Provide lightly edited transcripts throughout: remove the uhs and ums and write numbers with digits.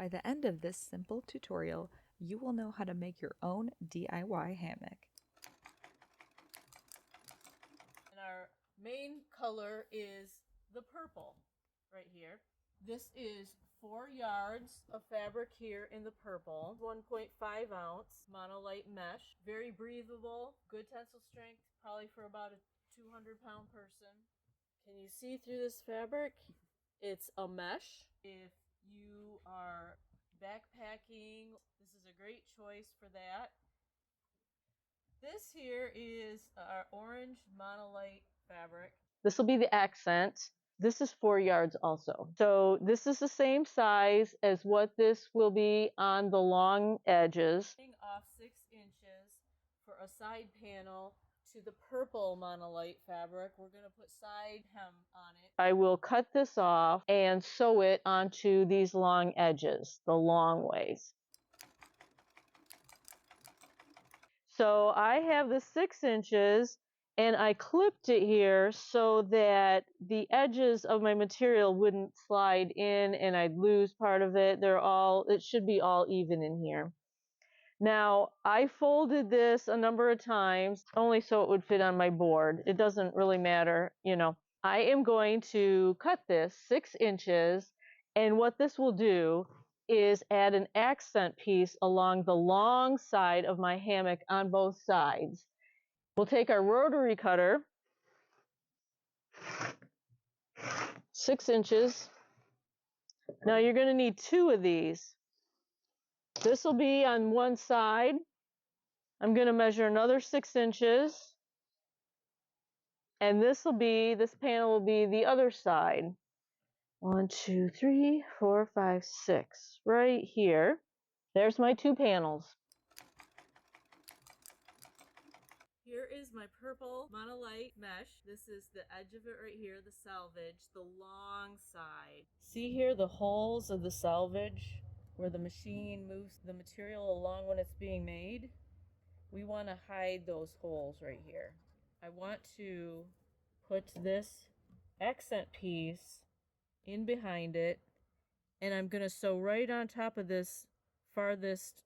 By the end of this simple tutorial, you will know how to make your own DIY hammock. And our main color is the purple right here. This is 4 yards of fabric here in the purple, 1.5 ounce monolite mesh, very breathable, good tensile strength, probably for about a 200-pound person. Can you see through this fabric? It's a mesh. If you are backpacking, this is a great choice for that. This here is our orange monolite fabric. This will be the accent. This is 4 yards also. So this is the same size as what this will be on the long edges. Off 6 inches for a side panel to the purple monolite fabric. We're going to put side hem on it. I will cut this off and sew it onto these long edges, the long ways. So I have the 6 inches and I clipped it here so that the edges of my material wouldn't slide in and I'd lose part of it. It should be all even in here. Now, I folded this a number of times, only so it would fit on my board. It doesn't really matter, you know. I am going to cut this 6 inches, and what this will do is add an accent piece along the long side of my hammock on both sides. We'll take our rotary cutter, 6 inches. Now you're going to need 2 of these. This will be on one side. I'm going to measure another 6 inches. And this panel will be the other side. 1, 2, 3, 4, 5, 6. Right here. There's my 2 panels. Here is my purple monolite mesh. This is the edge of it right here, the selvage, the long side. See here the holes of the selvage where the machine moves the material along when it's being made? We want to hide those holes right here. I want to put this accent piece in behind it, and I'm going to sew right on top of this farthest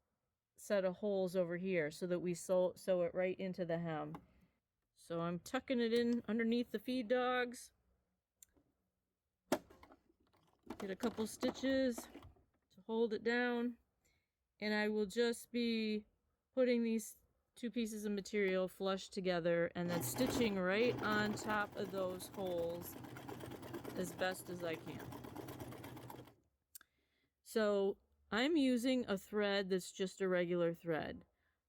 set of holes over here so that we sew it right into the hem. So I'm tucking it in underneath the feed dogs. Get a couple stitches to hold it down, and I will just be putting these 2 pieces of material flush together and then stitching right on top of those holes as best as I can. So I'm using a thread that's just a regular thread.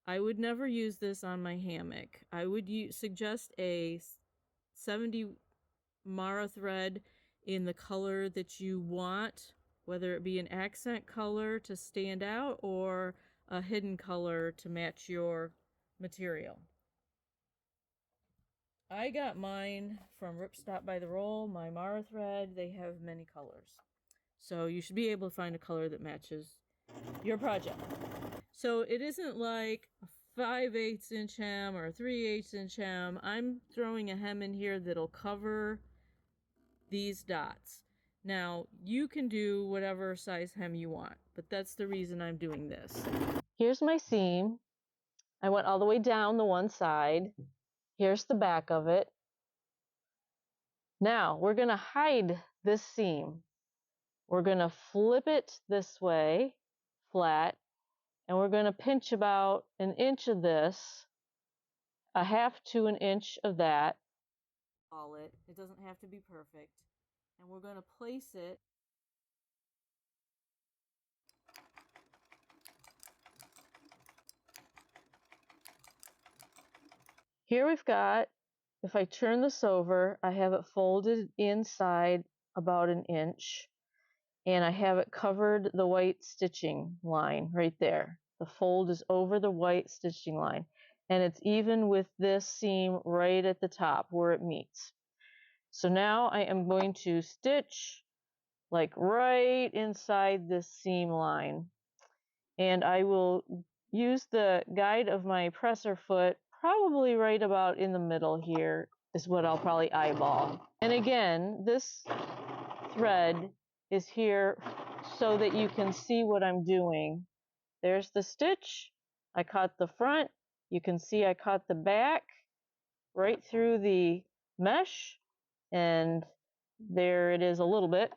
I would never use this on my hammock. I would suggest a 70 Mara thread in the color that you want, whether it be an accent color to stand out or a hidden color to match your material. I got mine from Ripstop by the Roll, my Mara thread. They have many colors. So you should be able to find a color that matches your project. So it isn't like a 5/8 inch hem or a 3/8 inch hem. I'm throwing a hem in here that'll cover these dots. Now, you can do whatever size hem you want, but that's the reason I'm doing this. Here's my seam. I went all the way down the one side. Here's the back of it. Now, we're going to hide this seam. We're going to flip it this way, flat, and we're going to pinch about 1 inch of this, 1/2 to 1 inch of that. It doesn't have to be perfect. And we're going to place it Here we've got, if I turn this over, I have it folded inside about 1 inch, and I have it covered the white stitching line right there. The fold is over the white stitching line, and it's even with this seam right at the top where it meets. So now I am going to stitch like right inside this seam line, and I will use the guide of my presser foot probably right about in the middle here is what I'll probably eyeball. And again, this thread is here so that you can see what I'm doing. There's the stitch. I caught the front. You can see I caught the back right through the mesh, and there it is a little bit.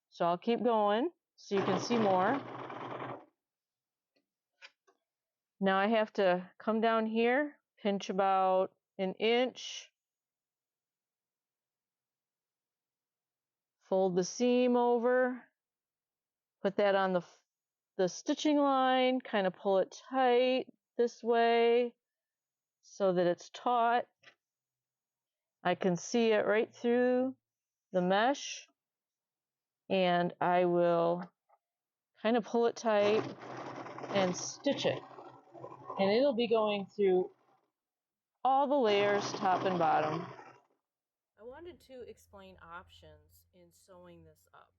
So I'll keep going so you can see more. Now I have to come down here, pinch about an inch, fold the seam over, put that on the stitching line, kind of pull it tight this way so that it's taut. I can see it right through the mesh, and I will kind of pull it tight and stitch it. And it'll be going through all the layers, top and bottom. I wanted to explain options in sewing this up.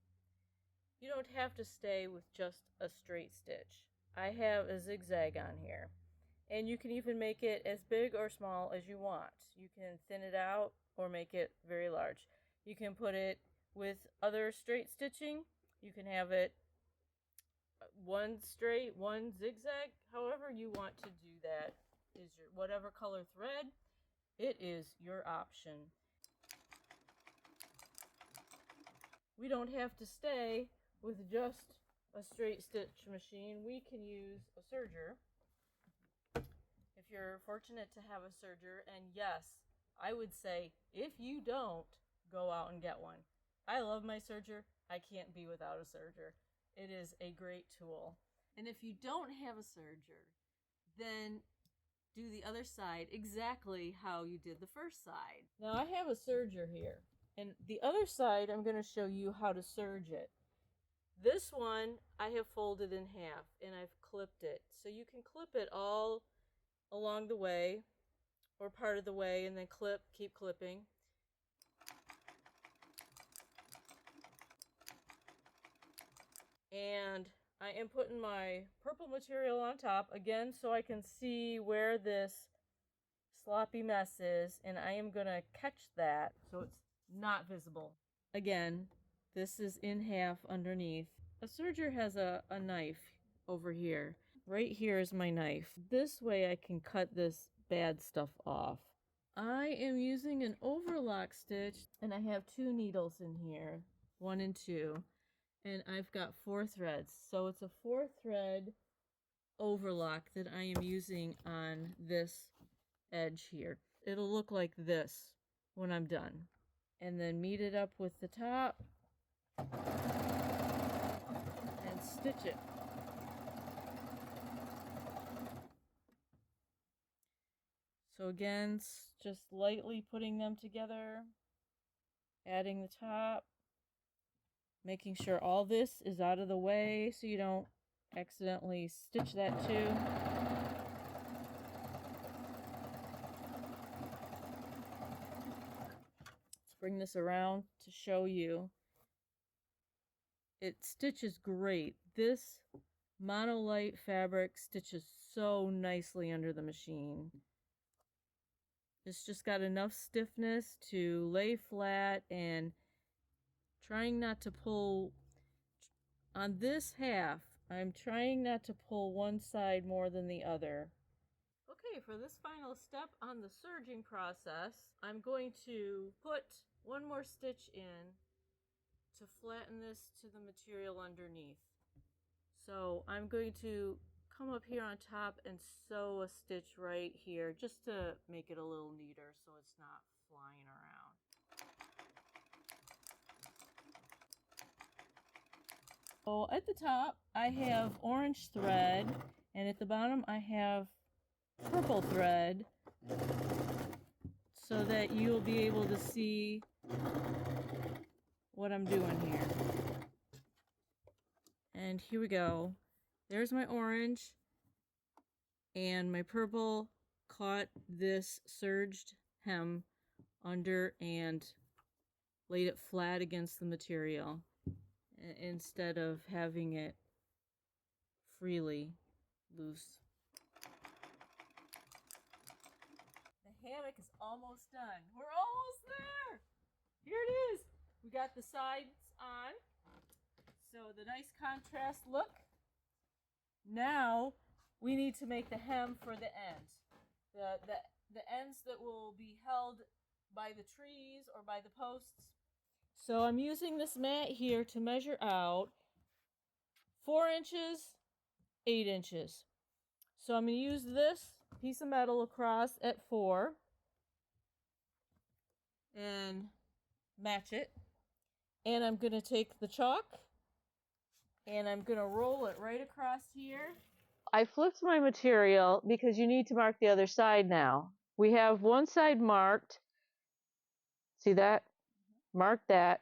You don't have to stay with just a straight stitch. I have a zigzag on here, and you can even make it as big or small as you want. You can thin it out or make it very large. You can put it with other straight stitching. You can have it one straight, one zigzag. However you want to do that is your whatever color thread. It is your option. We don't have to stay with just a straight stitch machine. We can use a serger. If you're fortunate to have a serger, and yes, I would say if you don't, go out and get one. I love my serger. I can't be without a serger. It is a great tool. And if you don't have a serger, then do the other side exactly how you did the first side. Now I have a serger here, and the other side I'm going to show you how to serge it. This one I have folded in half and I've clipped it. So you can clip it all along the way or part of the way and then clip, keep clipping. And I am putting my purple material on top again so I can see where this sloppy mess is, and I am going to catch that so it's not visible. Again, this is in half underneath. A serger has a knife over here. Right here is my knife. This way I can cut this bad stuff off. I am using an overlock stitch, and I have 2 needles in here, 1 and 2, and I've got 4 threads. So it's a 4 thread overlock that I am using on this edge here. It'll look like this when I'm done. And then meet it up with the top and stitch it. So again, just lightly putting them together, adding the top, making sure all this is out of the way so you don't accidentally stitch that too. Let's bring this around to show you. It stitches great. This MONOLITE fabric stitches so nicely under the machine. It's just got enough stiffness to lay flat, and trying not to pull on this half. I'm trying not to pull one side more than the other. Okay, for this final step on the serging process, I'm going to put one more stitch in to flatten this to the material underneath. So I'm going to come up here on top and sew a stitch right here just to make it a little neater so it's not flying around. So at the top I have orange thread, and at the bottom I have purple thread so that you'll be able to see what I'm doing here. And here we go. There's my orange, and my purple caught this serged hem under and laid it flat against the material instead of having it freely loose. The hammock is almost done. We're almost there! Here it is! We got the sides on. So the nice contrast look. Now we need to make the hem for the end. The ends that will be held by the trees or by the posts. So I'm using this mat here to measure out 4 inches, 8 inches. So I'm going to use this piece of metal across at 4 and match it. And I'm going to take the chalk and I'm going to roll it right across here. I flipped my material because you need to mark the other side now. We have one side marked. See that? Mark that.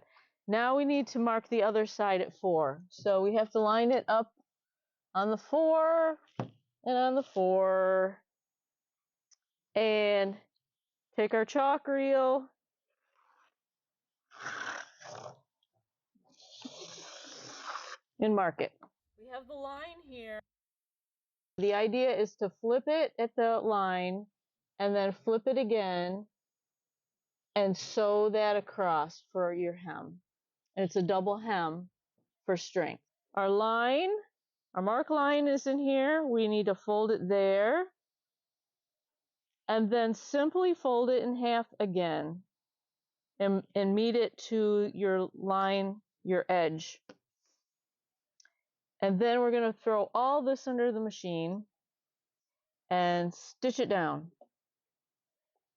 Now we need to mark the other side at 4. So we have to line it up on the 4 and on the 4. And take our chalk reel and mark it. We have the line here. The idea is to flip it at the line and then flip it again and sew that across for your hem. And it's a double hem for strength. Our line, our mark line is in here. We need to fold it there and then simply fold it in half again and meet it to your line, your edge. And then we're going to throw all this under the machine and stitch it down.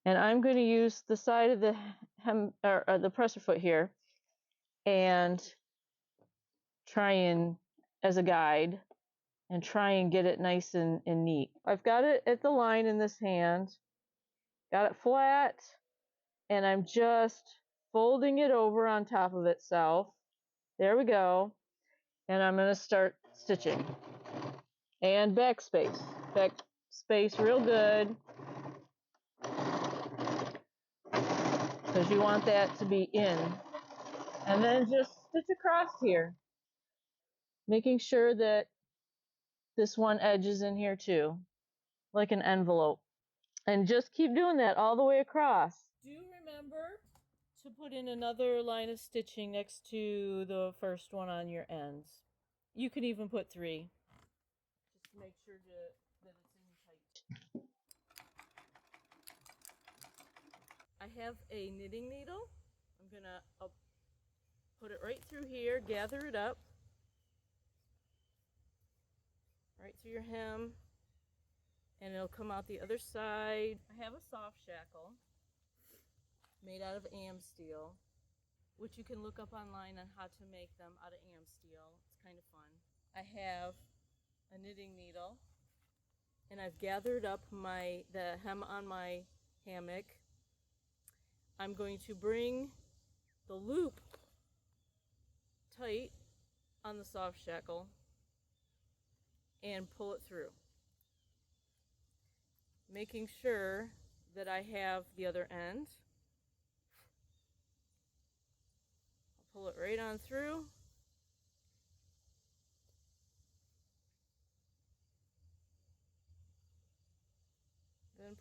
And I'm going to use the side of the hem or the presser foot here and try and as a guide and try and get it nice and neat. I've got it at the line in this hand, got it flat, and I'm just folding it over on top of itself. There we go. And I'm going to start stitching. And backspace. Backspace real good. Because you want that to be in. And then just stitch across here. Making sure that this one edge is in here too. Like an envelope. And just keep doing that all the way across. Do remember to put in another line of stitching next to the first one on your ends. You can even put 3. Just to make sure that it's in tight. I have a knitting needle. I'm going to put it right through here, gather it up. Right through your hem. And it'll come out the other side. I have a soft shackle made out of am steel, which you can look up online on how to make them out of am steel. It's kind of fun. I have a knitting needle, and I've gathered up the hem on my hammock. I'm going to bring the loop tight on the soft shackle and pull it through, making sure that I have the other end. I'll pull it right on through. Then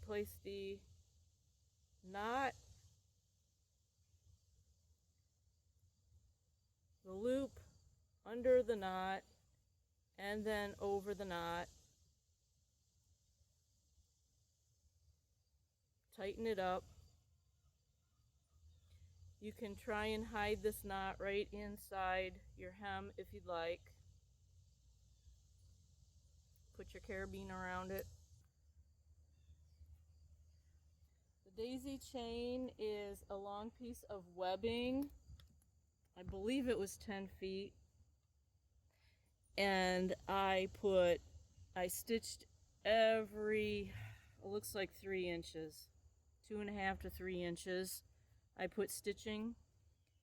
place the knot, the loop under the knot, and then over the knot. Tighten it up. You can try and hide this knot right inside your hem if you'd like. Put your carabine around it. The daisy chain is a long piece of webbing. I believe it was 10 feet. And I stitched it looks like 3 inches, 2.5 to 3 inches. I put stitching,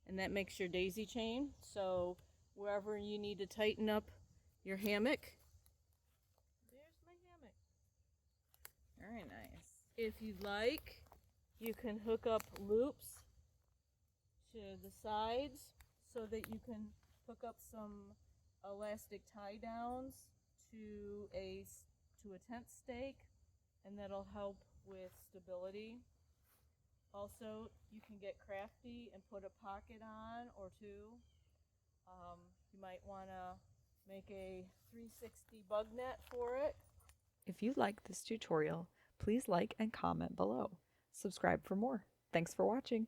and that makes your daisy chain. So wherever you need to tighten up your hammock, there's my hammock. Very nice. If you'd like, you can hook up loops to the sides so that you can hook up some elastic tie downs to a tent stake, and that'll help with stability. Also, you can get crafty and put a pocket on or 2 You might want to make a 360 bug net for it. If you liked this tutorial, please like and comment below. Subscribe for more. Thanks for watching.